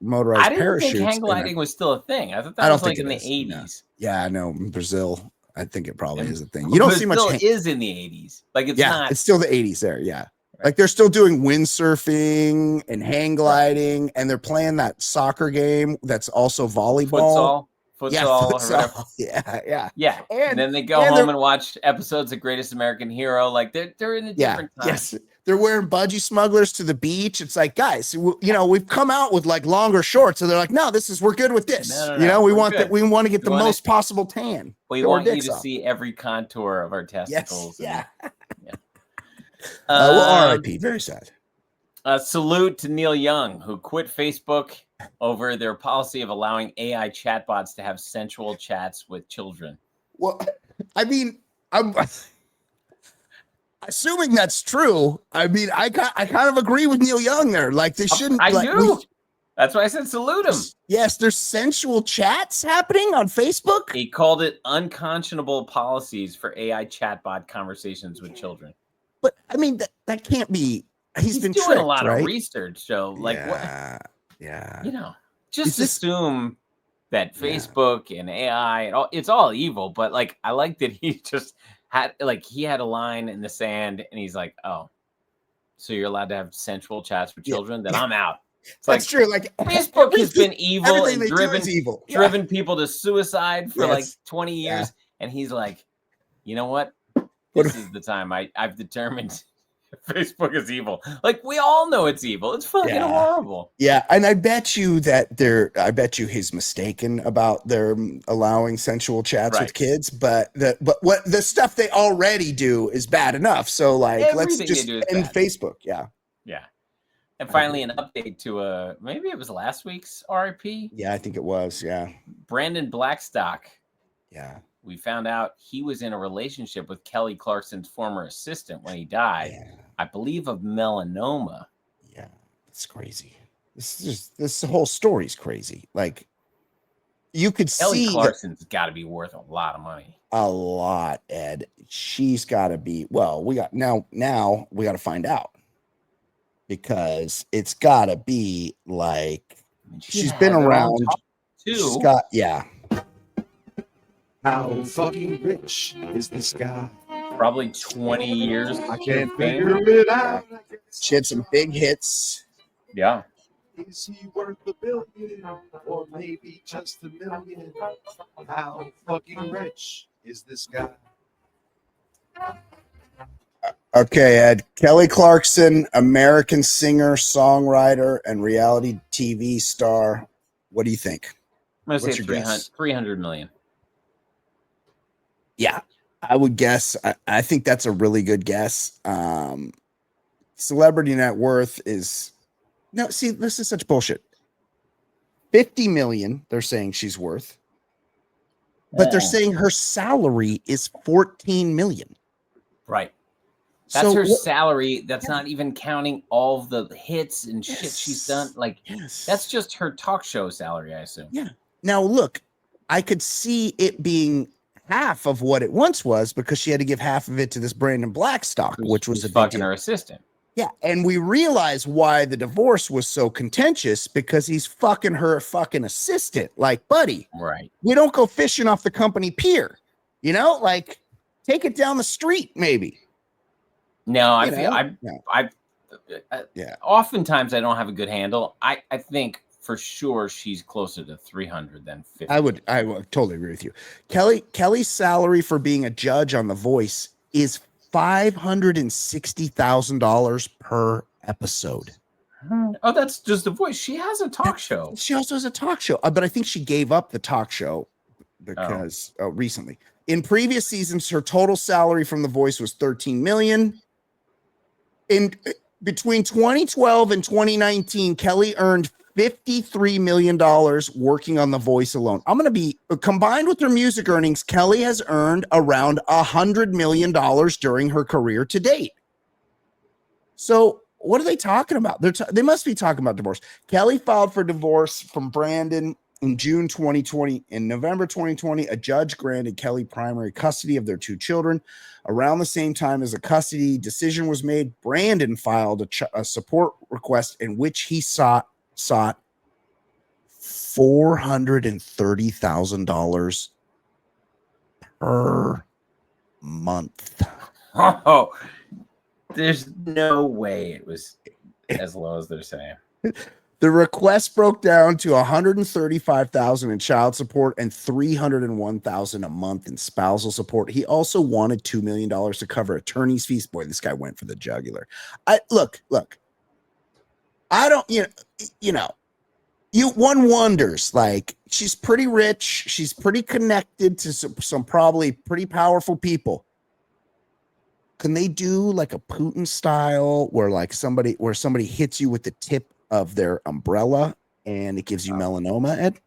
didn't parachutes. think hang gliding was still a thing. I thought that was like in the 80s. No. Yeah, no, in Brazil, I think it probably is a thing. You don't see much. It is in the 80s. Like it's not. It's still the 80s there. Yeah. Like they're still doing windsurfing and hang gliding, and they're playing that soccer game that's also volleyball. Futsal. Yeah. And then they go home and watch episodes of Greatest American Hero. Like they're in a different time. Yes. They're wearing budgie smugglers to the beach. It's like, guys, we've come out with like longer shorts, and they're like, no, we're good with this. No, we want that. We want to get the most possible tan. We want you to see every contour of our testicles. Yes. Well, RIP. Very sad. Salute to Neil Young, who quit Facebook over their policy of allowing AI chatbots to have sensual chats with children. Well, I mean, I'm assuming that's true. I mean, I kind of agree with Neil Young there. Like they shouldn't. I do. That's why I said salute him. Yes, there's sensual chats happening on Facebook. He called it unconscionable policies for AI chatbot conversations with children. But I mean, that can't be. He's been doing tricked, a lot right? of research, so like, yeah. Just assume that Facebook and AI, it's all evil. But like, I like that he just had a line in the sand, and he's like, "Oh, so you're allowed to have sensual chats with children? Then I'm out." It's That's true. Like Facebook has been evil and driven Yeah. people to suicide for like 20 years, and he's like, you know what? This is the time I've determined Facebook is evil. Like we all know it's evil. It's fucking horrible. Yeah, and I bet you he's mistaken about their allowing sensual chats with kids, but what the stuff they already do is bad enough. So like, let's just end Facebook. Yeah. And finally, an update to maybe it was last week's RIP. Yeah, I think it was. Yeah. Brandon Blackstock. Yeah. We found out he was in a relationship with Kelly Clarkson's former assistant when he died. Yeah. I believe of melanoma. Yeah, it's crazy. This whole story's crazy. Like you could Kelly see Clarkson's got to be worth a lot of money. A lot, Ed. She's got to be. Well, we got now we got to find out, because it's got to be like she's been around too. She's got How fucking rich is this guy? Probably 20 years. I can't figure it out. She had some big hits. Yeah. Is he worth $1 billion or maybe just $1 million? How fucking rich is this guy? Okay, Ed. Kelly Clarkson, American singer, songwriter, and reality TV star. What do you think? I'm going to say 300 million. Yeah, I would guess. I think that's a really good guess. Celebrity net worth is see, this is such bullshit. 50 million, they're saying she's worth, but they're saying her salary is 14 million. Right. That's her salary. That's not even counting all of the hits and shit she's done. Like, that's just her talk show salary, I assume. Yeah. Now, look, I could see it being half of what it once was, because she had to give half of it to this Brandon Blackstock, which was a fucking her assistant. Yeah, and we realize why the divorce was so contentious, because he's fucking her fucking assistant. Like, buddy, right? We don't go fishing off the company pier, like take it down the street, maybe. No, oftentimes I don't have a good handle. I think for sure she's closer to 300 than 50. I would totally agree with you. Kelly's salary for being a judge on The Voice is $560,000 per episode. Oh, that's just The Voice. She has a talk show. She also has a talk show, but I think she gave up the talk show because recently. In previous seasons, her total salary from The Voice was $13 million. In between 2012 and 2019, Kelly earned $53 million working on The Voice alone. I'm going to be combined with her music earnings. Kelly has earned around $100 million during her career to date. So what are they talking about? They must be talking about divorce. Kelly filed for divorce from Brandon In November 2020, a judge granted Kelly primary custody of their 2 children. Around the same time as the custody decision was made, Brandon filed a support request in which he sought $430,000 per month. Oh, there's no way it was as low as they're saying. The request broke down to $135,000 in child support and $301,000 a month in spousal support. He also wanted $2 million to cover attorney's fees. Boy, this guy went for the jugular. Look. I don't, one wonders, like, she's pretty rich. She's pretty connected to some probably pretty powerful people. Can they do like a Putin style where somebody hits you with the tip of their umbrella and it gives you melanoma, Ed?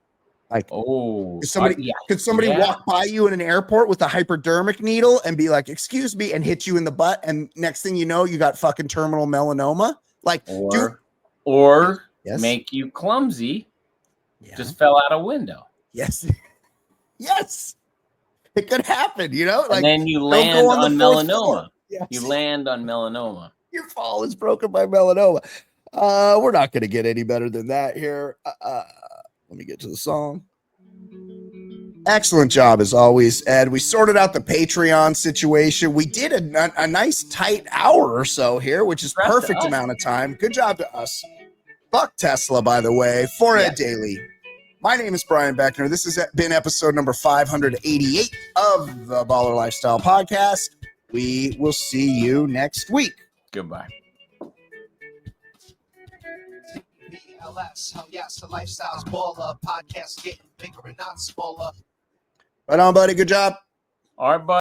Like, could somebody walk by you in an airport with a hypodermic needle and be like, excuse me, and hit you in the butt, and next thing you know, you got fucking terminal melanoma? Like, or make you clumsy, just fell out a window. Yes. Yes. It could happen, Like, and then you land on melanoma. Yes. You land on melanoma. Your fall is broken by melanoma. We're not going to get any better than that here. Let me get to the song. Excellent job as always, Ed. We sorted out the Patreon situation. We did a nice tight hour or so here, which is perfect amount of time. Good job to us. Fuck Tesla, by the way. For Ed Daly. My name is Brian Beckner. This has been episode number 588 of the Baller Lifestyle Podcast. We will see you next week. Goodbye. BLS, hell yes, the Lifestyles Baller Podcast getting bigger and not smaller. Right on, buddy. Good job. All right, buddy.